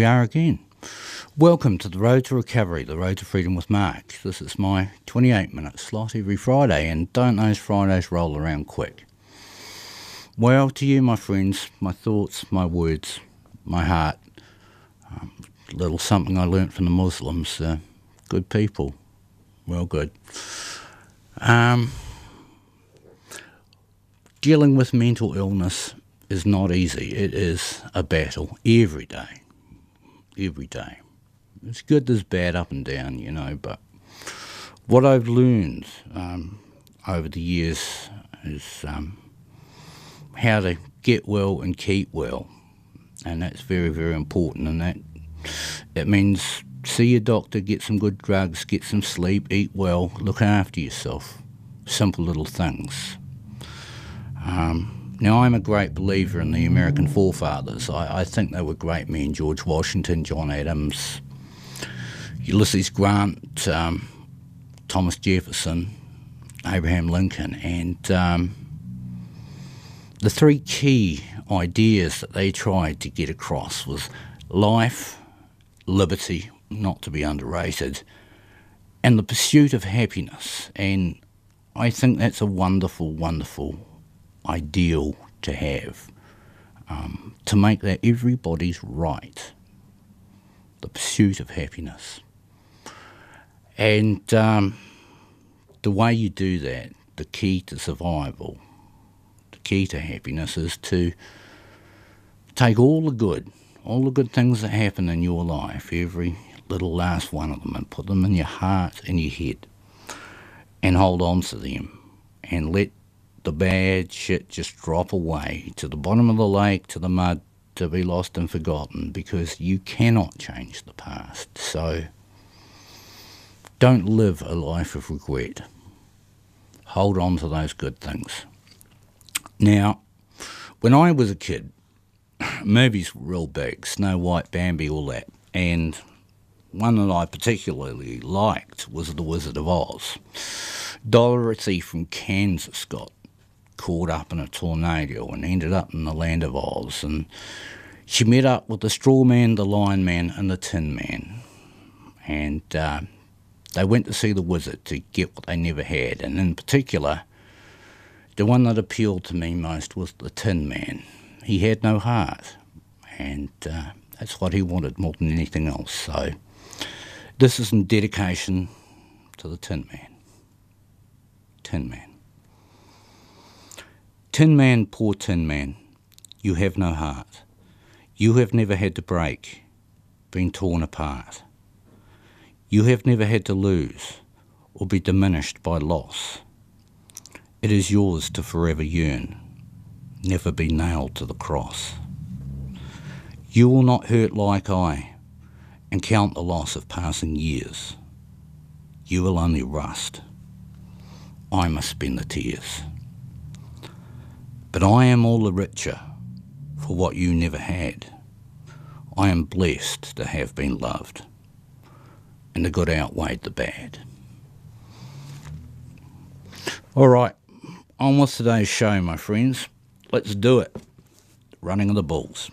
we are again. Welcome to the Road to Recovery, the Road to Freedom with Mark. This is my 28-minute slot every Friday, and don't those Fridays roll around quick? Well, to you, my friends, my thoughts, my words, my heart, a little something I learnt from the Muslims, good people, well good. Dealing with mental illness is not easy. It is a battle every day. It's good, there's bad, up and down, but what I've learned over the years is how to get well and keep well, and that's very, very important, and it means see your doctor, get some good drugs, get some sleep, eat well, look after yourself, simple little things. Now, I'm a great believer in the American forefathers. I think they were great men: George Washington, John Adams, Ulysses Grant, Thomas Jefferson, Abraham Lincoln, and the three key ideas that they tried to get across was life, liberty, not to be underrated, and the pursuit of happiness. And I think that's a wonderful, wonderful ideal to have, to make that everybody's right, the pursuit of happiness. And the way you do that, the key to survival, the key to happiness, is to take all the good things that happen in your life, every little last one of them, and put them in your heart and your head, and hold on to them, and let the bad shit just drop away to the bottom of the lake, to the mud, to be lost and forgotten, because you cannot change the past. So don't live a life of regret. Hold on to those good things. Now, when I was a kid, movies were real big: Snow White, Bambi, all that. And one that I particularly liked was The Wizard of Oz. Dorothy from Kansas got caught up in a tornado and ended up in the land of Oz, and she met up with the Straw Man, the Lion Man, and the Tin Man, and they went to see the wizard to get what they never had. And in particular, the one that appealed to me most was the Tin Man. He had no heart, and that's what he wanted more than anything else. So this is in dedication to the Tin Man. Tin Man. Tin Man, poor Tin Man, you have no heart. You have never had to break, been torn apart. You have never had to lose or be diminished by loss. It is yours to forever yearn, never be nailed to the cross. You will not hurt like I and count the loss of passing years. You will only rust. I must spend the tears. But I am all the richer for what you never had. I am blessed to have been loved, and the good outweighed the bad. All right, on with today's show, my friends. Let's do it. Running of the Bulls.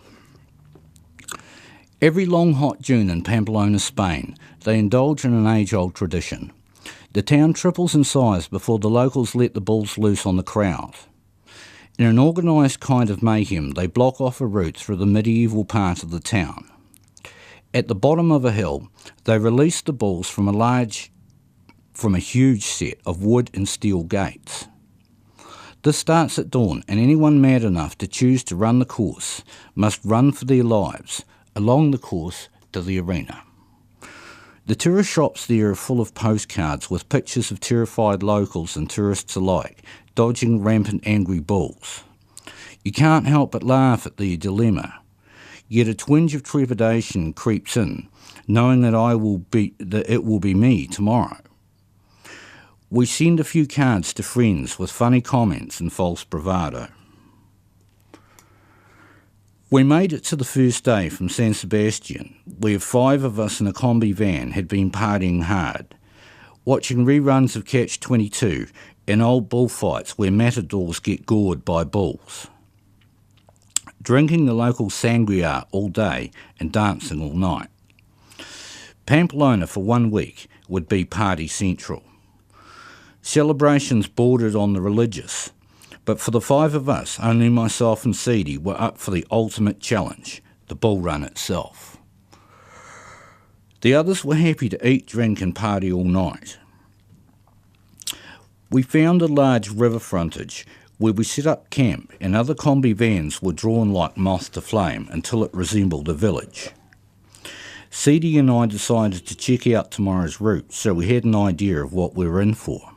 Every long hot June in Pamplona, Spain, they indulge in an age-old tradition. The town triples in size before the locals let the bulls loose on the crowd. In an organised kind of mayhem, they block off a route through the medieval part of the town. At the bottom of a hill, they release the bulls from a huge set of wood and steel gates. This starts at dawn, and anyone mad enough to choose to run the course must run for their lives along the course to the arena. The tourist shops there are full of postcards with pictures of terrified locals and tourists alike, dodging rampant angry bulls. You can't help but laugh at the dilemma, yet a twinge of trepidation creeps in, knowing that it will be me tomorrow. We send a few cards to friends with funny comments and false bravado. We made it to the first day from San Sebastian, where 5 of us in a combi van had been partying hard, watching reruns of Catch-22 and old bullfights where matadors get gored by bulls. drinking the local sangria all day and dancing all night. Pamplona for 1 week would be party central. Celebrations bordered on the religious, but for the 5 of us, only myself and Seedy were up for the ultimate challenge, the bull run itself. The others were happy to eat, drink and party all night. We found a large river frontage where we set up camp, and other combi vans were drawn like moth to flame until it resembled a village. Seedy and I decided to check out tomorrow's route, so we had an idea of what we were in for.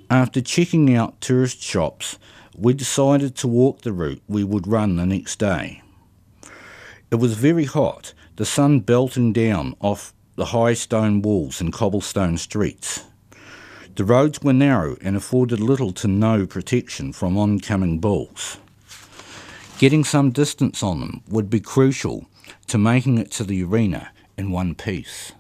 After checking out tourist shops, we decided to walk the route we would run the next day. It was very hot, the sun belting down off the high stone walls and cobblestone streets. The roads were narrow and afforded little to no protection from oncoming bulls. Getting some distance on them would be crucial to making it to the arena in one piece.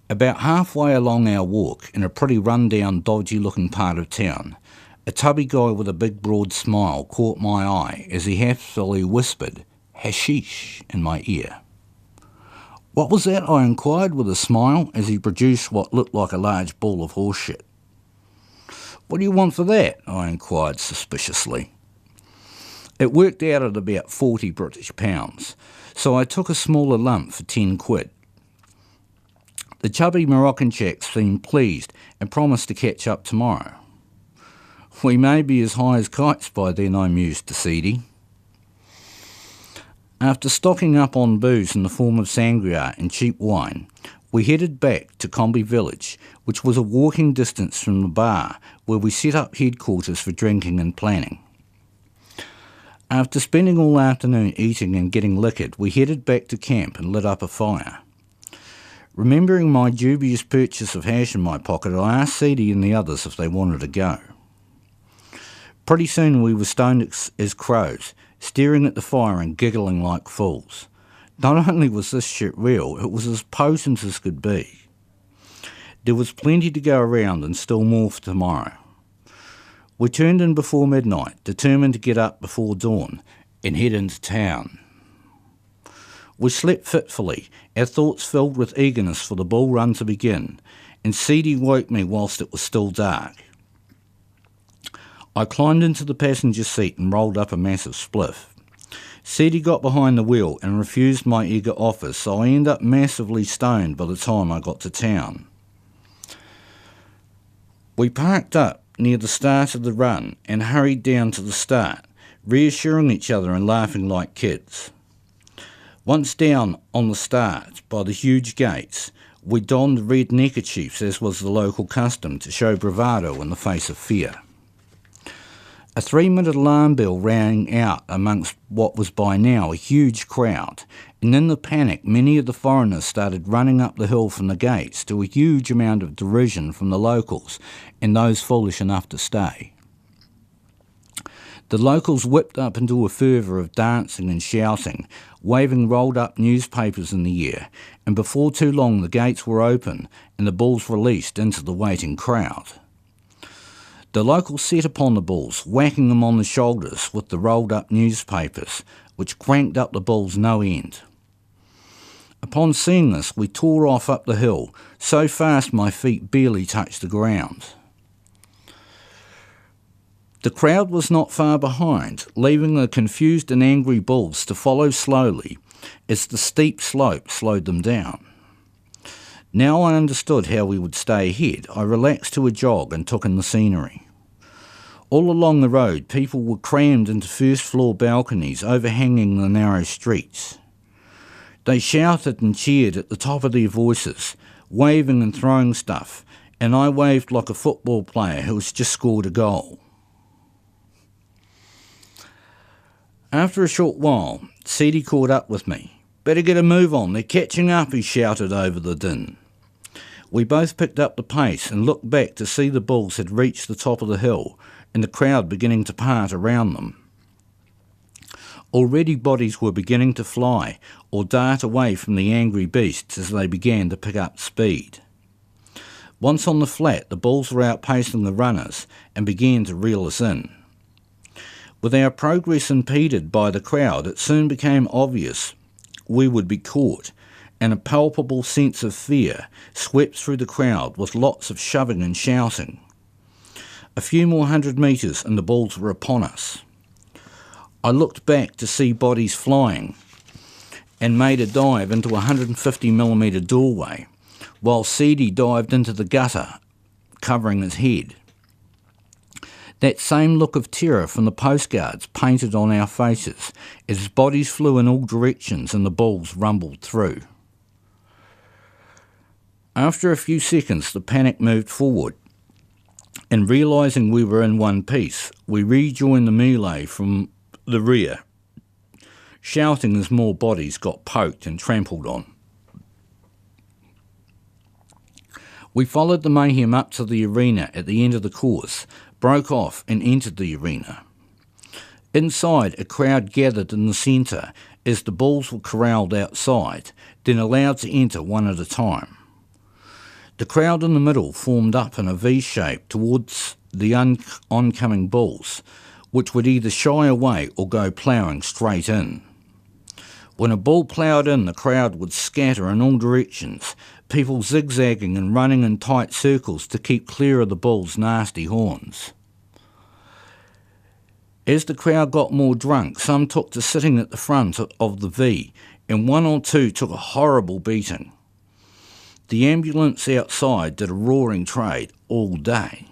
About halfway along our walk, in a pretty run-down, dodgy-looking part of town, a tubby guy with a big broad smile caught my eye as he happily whispered, "Hashish," in my ear. "What was that?" I inquired with a smile as he produced what looked like a large ball of horseshit. "What do you want for that?" I inquired suspiciously. It worked out at about 40 British pounds, so I took a smaller lump for 10 quid. The chubby Moroccan chap seemed pleased and promised to catch up tomorrow. "We may be as high as kites by then," I mused to Seedy. After stocking up on booze in the form of sangria and cheap wine, we headed back to Combi Village, which was a walking distance from the bar where we set up headquarters for drinking and planning. After spending all afternoon eating and getting liquored, we headed back to camp and lit up a fire. Remembering my dubious purchase of hash in my pocket, I asked Seedy and the others if they wanted to go. Pretty soon we were stoned as crows, staring at the fire and giggling like fools. Not only was this shit real, it was as potent as could be. There was plenty to go around and still more for tomorrow. We turned in before midnight, determined to get up before dawn and head into town. We slept fitfully, our thoughts filled with eagerness for the bull run to begin, and Seedy woke me whilst it was still dark. I climbed into the passenger seat and rolled up a massive spliff. Seedy got behind the wheel and refused my eager offer, so I ended up massively stoned by the time I got to town. We parked up near the start of the run and hurried down to the start, reassuring each other and laughing like kids. Once down on the start by the huge gates, we donned red neckerchiefs as was the local custom to show bravado in the face of fear. A 3-minute alarm bell rang out amongst what was by now a huge crowd, and in the panic many of the foreigners started running up the hill from the gates, to a huge amount of derision from the locals and those foolish enough to stay. The locals whipped up into a fervour of dancing and shouting, waving rolled-up newspapers in the air, and before too long the gates were open and the bulls released into the waiting crowd. The locals set upon the bulls, whacking them on the shoulders with the rolled-up newspapers, which cranked up the bulls no end. Upon seeing this, we tore off up the hill, so fast my feet barely touched the ground. The crowd was not far behind, leaving the confused and angry bulls to follow slowly as the steep slope slowed them down. Now I understood how we would stay ahead. I relaxed to a jog and took in the scenery. All along the road, people were crammed into first-floor balconies overhanging the narrow streets. They shouted and cheered at the top of their voices, waving and throwing stuff, and I waved like a football player who has just scored a goal. After a short while, Seedy caught up with me. "Better get a move on, they're catching up," he shouted over the din. We both picked up the pace and looked back to see the bulls had reached the top of the hill and the crowd beginning to part around them. Already bodies were beginning to fly or dart away from the angry beasts as they began to pick up speed. Once on the flat, the bulls were outpacing the runners and began to reel us in. With our progress impeded by the crowd, it soon became obvious we would be caught, and a palpable sense of fear swept through the crowd with lots of shoving and shouting. A few more 100 metres and the bulls were upon us. I looked back to see bodies flying and made a dive into a 150mm doorway, while Seedy dived into the gutter, covering his head. That same look of terror from the postcards painted on our faces as bodies flew in all directions and the bulls rumbled through. After a few seconds, the panic moved forward, and realising we were in one piece, we rejoined the melee from the rear, shouting as more bodies got poked and trampled on. We followed the mayhem up to the arena at the end of the course, broke off and entered the arena. Inside, a crowd gathered in the centre as the bulls were corralled outside, then allowed to enter one at a time. The crowd in the middle formed up in a V shape towards the oncoming bulls, which would either shy away or go ploughing straight in. When a bull ploughed in, the crowd would scatter in all directions, people zigzagging and running in tight circles to keep clear of the bull's nasty horns. As the crowd got more drunk, some took to sitting at the front of the V, and one or two took a horrible beating. The ambulance outside did a roaring trade all day.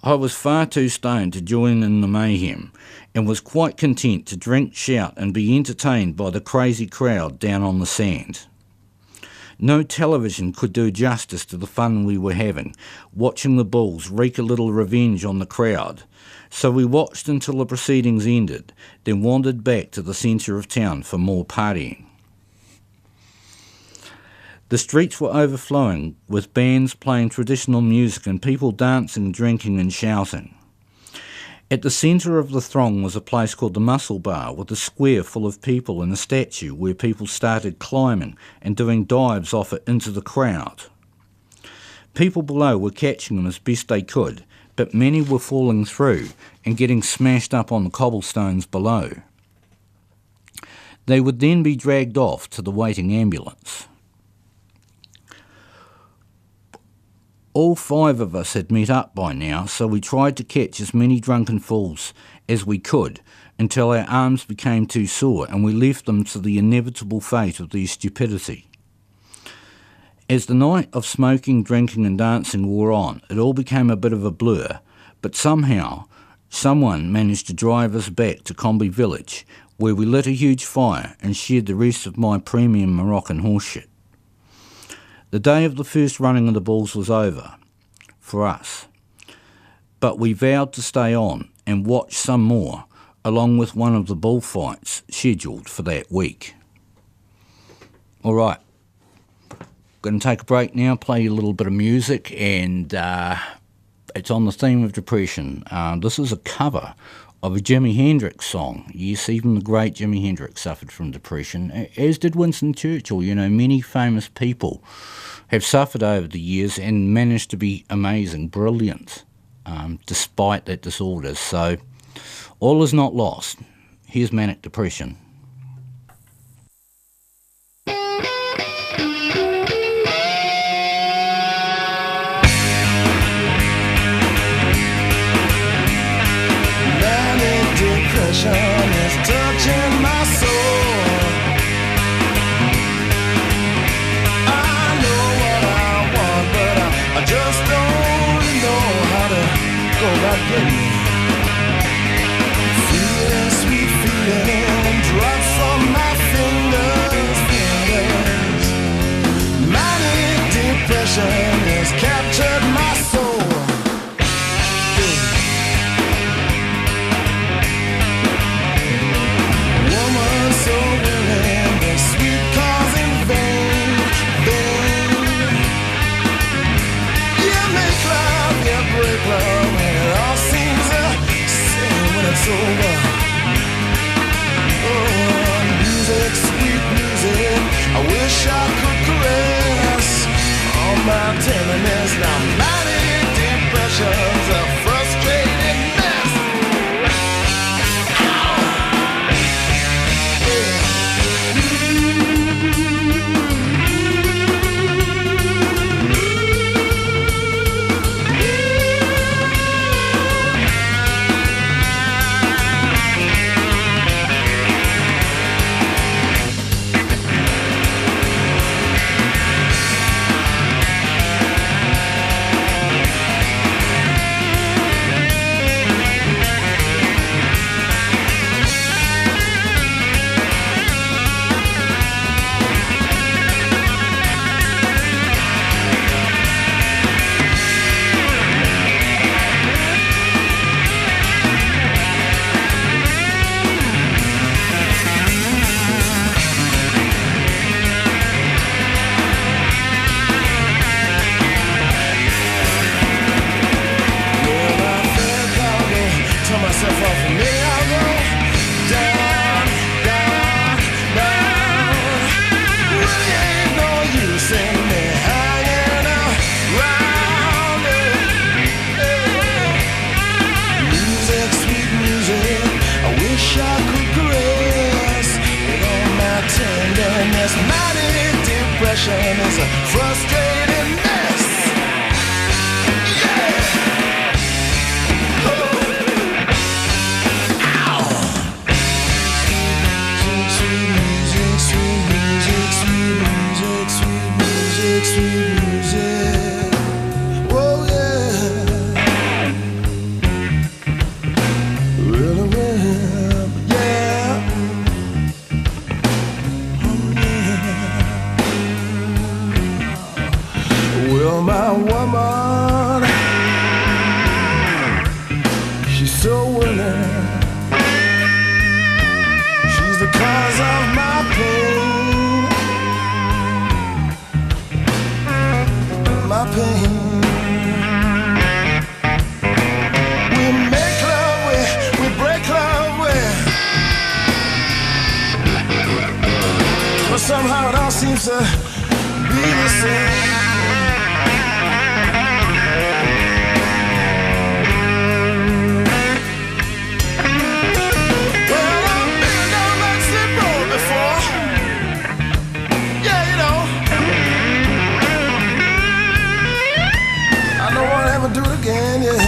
I was far too stoned to join in the mayhem, and was quite content to drink, shout and be entertained by the crazy crowd down on the sand. No television could do justice to the fun we were having, watching the bulls wreak a little revenge on the crowd, so we watched until the proceedings ended, then wandered back to the centre of town for more partying. The streets were overflowing, with bands playing traditional music and people dancing, drinking and shouting. At the centre of the throng was a place called the Muscle Bar, with a square full of people and a statue where people started climbing and doing dives off it into the crowd. People below were catching them as best they could, but many were falling through and getting smashed up on the cobblestones below. They would then be dragged off to the waiting ambulance. All 5 of us had met up by now, so we tried to catch as many drunken fools as we could until our arms became too sore and we left them to the inevitable fate of their stupidity. As the night of smoking, drinking and dancing wore on, it all became a bit of a blur, but somehow someone managed to drive us back to Combi Village, where we lit a huge fire and shared the rest of my premium Moroccan horseshit. The day of the first running of the bulls was over, for us, but we vowed to stay on and watch some more, along with one of the bullfights scheduled for that week. All right, going to take a break now, play a little bit of music, and it's on the theme of depression. This is a cover of a Jimi Hendrix song. Yes, even the great Jimi Hendrix suffered from depression, as did Winston Churchill. You know, many famous people have suffered over the years and managed to be amazing, brilliant, despite that disorder. So all is not lost. Here's manic depression. Is touching my soul. I know what I want, but I just don't know how to go about getting it. Feeling sweet feeling drops from my fingers. Manic depression has captured my soul. So willing, the sweet cause in vain, vain. You make love, you break love, and it all seems the same when it's over. Oh, music, sweet music, I wish I could caress all my tenderness. Now manic depression's a frustrated mess. You're my woman. She's so willing. She's the cause of my pain. My pain. We make love, we break love, but somehow it all seems to be the same. Well, I've been down that slip road before. Yeah, you know. I don't want to ever do it again, yeah.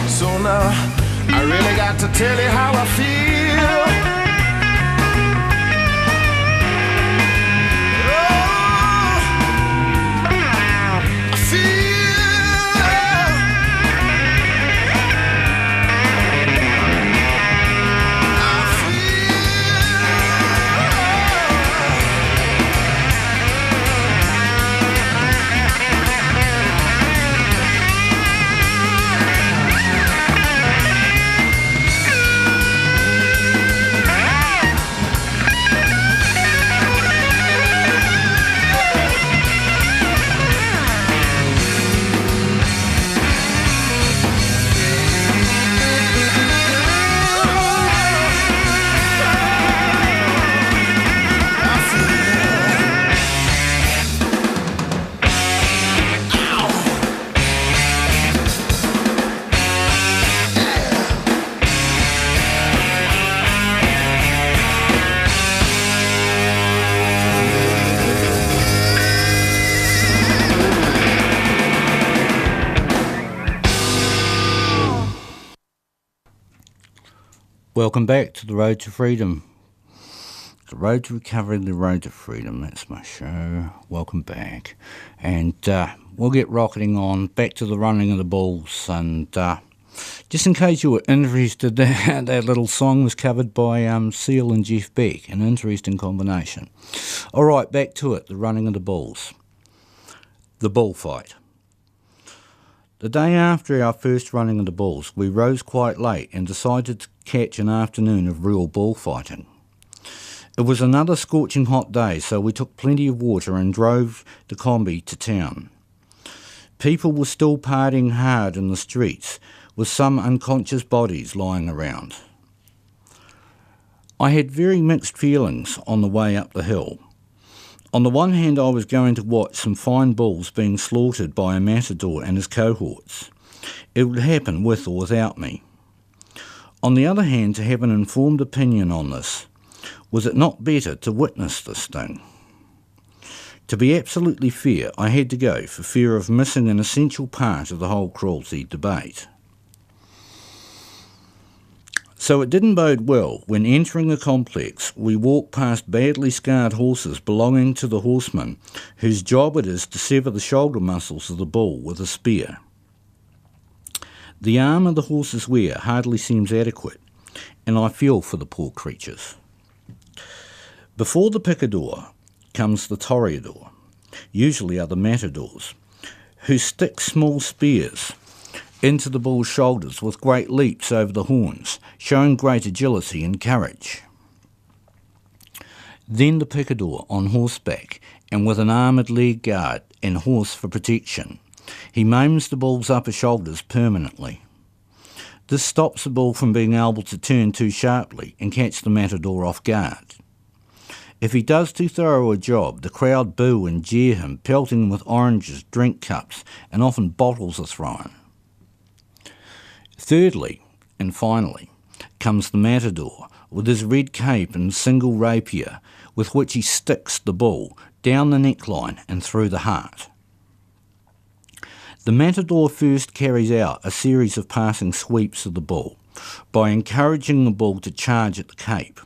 So now I really got to tell you how I feel. Oh, I feel. I feel. Welcome back to The Road to Freedom. The Road to Recovery, The Road to Freedom. That's my show. Welcome back. And we'll get rocketing on back to the running of the bulls. And just in case you were interested, that little song was covered by Seal and Jeff Beck. An interesting combination. All right, back to it. The running of the bulls. The bullfight. The day after our first running of the bulls, we rose quite late and decided to catch an afternoon of real bullfighting. It was another scorching hot day, so we took plenty of water and drove the combi to town. People were still partying hard in the streets, with some unconscious bodies lying around. I had very mixed feelings on the way up the hill. On the one hand, I was going to watch some fine bulls being slaughtered by a matador and his cohorts. It would happen with or without me. On the other hand, to have an informed opinion on this, was it not better to witness this thing? To be absolutely fair, I had to go for fear of missing an essential part of the whole cruelty debate. So it didn't bode well when, entering the complex, we walked past badly scarred horses belonging to the horseman, whose job it is to sever the shoulder muscles of the bull with a spear. The armour the horses wear hardly seems adequate, and I feel for the poor creatures. Before the picador comes the toreador, usually are the matadors, who stick small spears into the bull's shoulders with great leaps over the horns, showing great agility and courage. Then the picador on horseback, and with an armoured leg guard and horse for protection, he maims the bull's upper shoulders permanently. This stops the bull from being able to turn too sharply and catch the matador off guard. If he does too thorough a job, the crowd boo and jeer him, pelting him with oranges, drink cups, and often bottles are thrown. Thirdly, and finally, comes the matador, with his red cape and single rapier, with which he sticks the bull down the neckline and through the heart. The matador first carries out a series of passing sweeps of the bull by encouraging the bull to charge at the cape.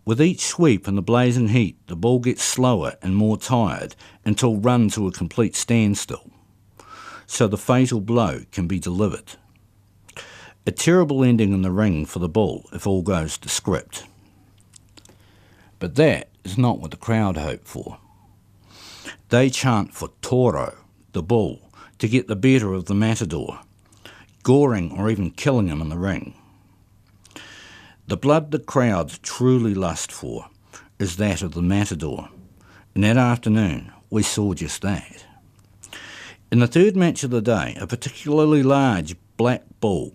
With each sweep in the blazing heat, the bull gets slower and more tired until run to a complete standstill, so the fatal blow can be delivered. A terrible ending in the ring for the bull if all goes to script. But that is not what the crowd hope for. They chant for Toro, the bull, to get the better of the matador, goring or even killing him in the ring. The blood the crowds truly lust for is that of the matador, and that afternoon we saw just that. In the third match of the day, a particularly large black bull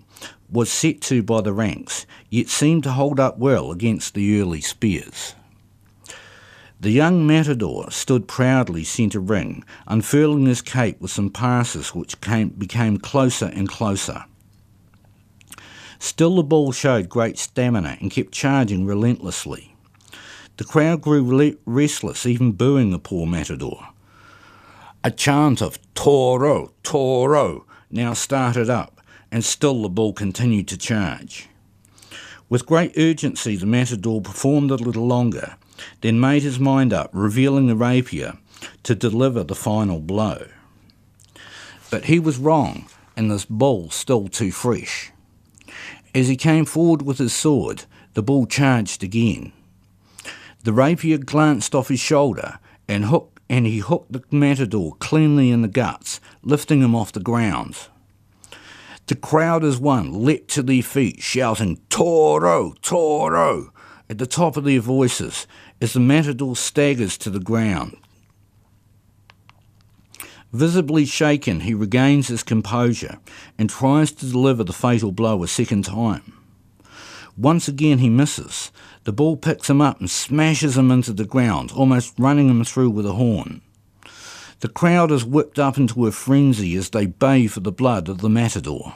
was set to by the ranks, yet seemed to hold up well against the early spears. The young matador stood proudly centre ring, unfurling his cape with some passes which became closer and closer. Still the bull showed great stamina and kept charging relentlessly. The crowd grew restless, even booing the poor matador. A chant of Toro, Toro now started up, and still the bull continued to charge. With great urgency the matador performed a little longer, then made his mind up, revealing the rapier to deliver the final blow. But he was wrong, and this bull still too fresh. As he came forward with his sword, the bull charged again. The rapier glanced off his shoulder, and he hooked the matador cleanly in the guts, lifting him off the ground. The crowd as one leapt to their feet, shouting, "Toro! Toro!" at the top of their voices, as the matador staggers to the ground. Visibly shaken, he regains his composure and tries to deliver the fatal blow a second time. Once again he misses. The bull picks him up and smashes him into the ground, almost running him through with a horn. The crowd is whipped up into a frenzy as they bay for the blood of the matador.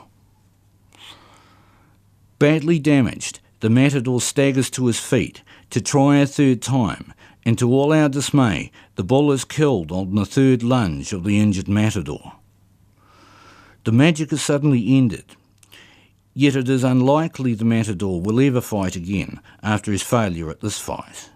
Badly damaged, the matador staggers to his feet to try a third time, and to all our dismay, the bull is killed on the third lunge of the injured matador. The magic is suddenly ended, yet it is unlikely the matador will ever fight again after his failure at this fight.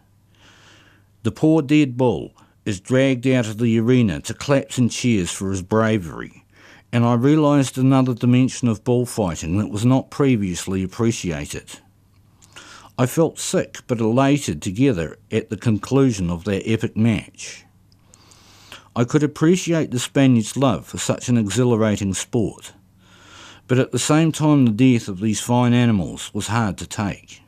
The poor dead bull is dragged out of the arena to claps and cheers for his bravery, and I realised another dimension of bullfighting that was not previously appreciated. I felt sick but elated together at the conclusion of that epic match. I could appreciate the Spaniards' love for such an exhilarating sport, but at the same time the death of these fine animals was hard to take.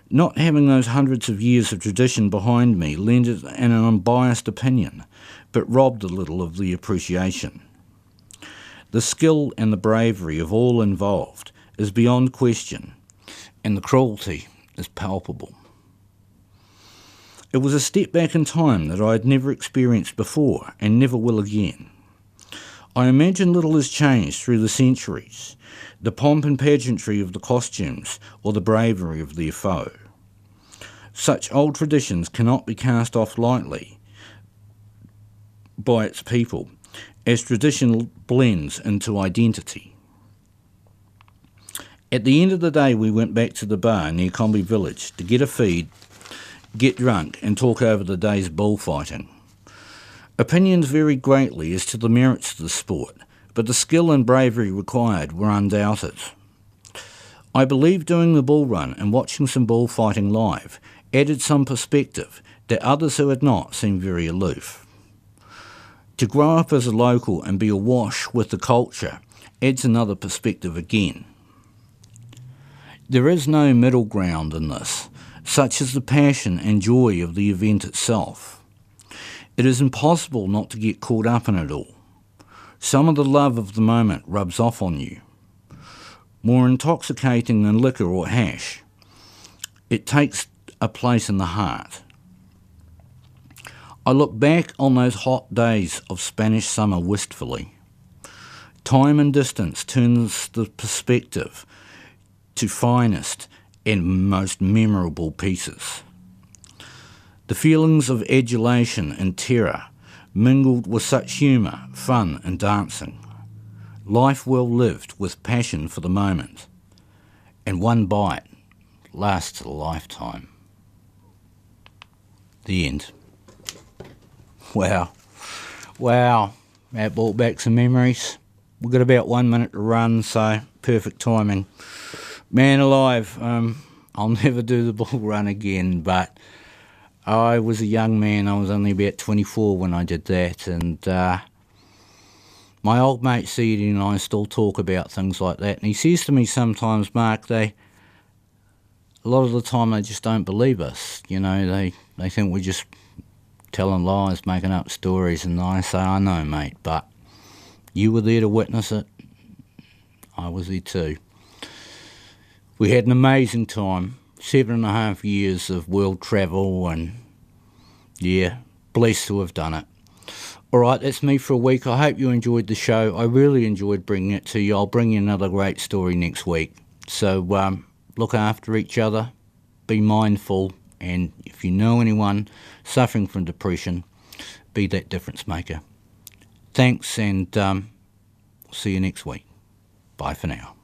Not having those hundreds of years of tradition behind me lent it an unbiased opinion, but robbed a little of the appreciation. The skill and the bravery of all involved is beyond question, and the cruelty is palpable. It was a step back in time that I had never experienced before and never will again. I imagine little has changed through the centuries, the pomp and pageantry of the costumes or the bravery of their foe. Such old traditions cannot be cast off lightly by its people, as tradition blends into identity. At the end of the day we went back to the bar near Combi Village to get a feed, get drunk and talk over the day's bullfighting. Opinions varied greatly as to the merits of the sport, but the skill and bravery required were undoubted. I believe doing the bull run and watching some bullfighting live added some perspective that others who had not seemed very aloof. To grow up as a local and be awash with the culture adds another perspective again. There is no middle ground in this, such as the passion and joy of the event itself. It is impossible not to get caught up in it all. Some of the love of the moment rubs off on you. More intoxicating than liquor or hash, it takes a place in the heart. I look back on those hot days of Spanish summer wistfully. Time and distance turns the perspective to finest and most memorable pieces. The feelings of adulation and terror mingled with such humour, fun and dancing. Life well lived with passion for the moment, and one bite lasts a lifetime. The end. Wow, that brought back some memories. We've got about 1 minute to run, so perfect timing. Man alive, I'll never do the bull run again, but I was a young man. I was only about 24 when I did that, and my old mate Seedy and I still talk about things like that, and he says to me sometimes, Mark, a lot of the time they just don't believe us. You know, they think we're just telling lies, making up stories, and I say, I know, mate, but you were there to witness it. I was there too. We had an amazing time, 7.5 years of world travel, and yeah, blessed to have done it. All right, that's me for a week. I hope you enjoyed the show. I really enjoyed bringing it to you. I'll bring you another great story next week. So look after each other, be mindful, and if you know anyone suffering from depression, be that difference maker. Thanks, and see you next week. Bye for now.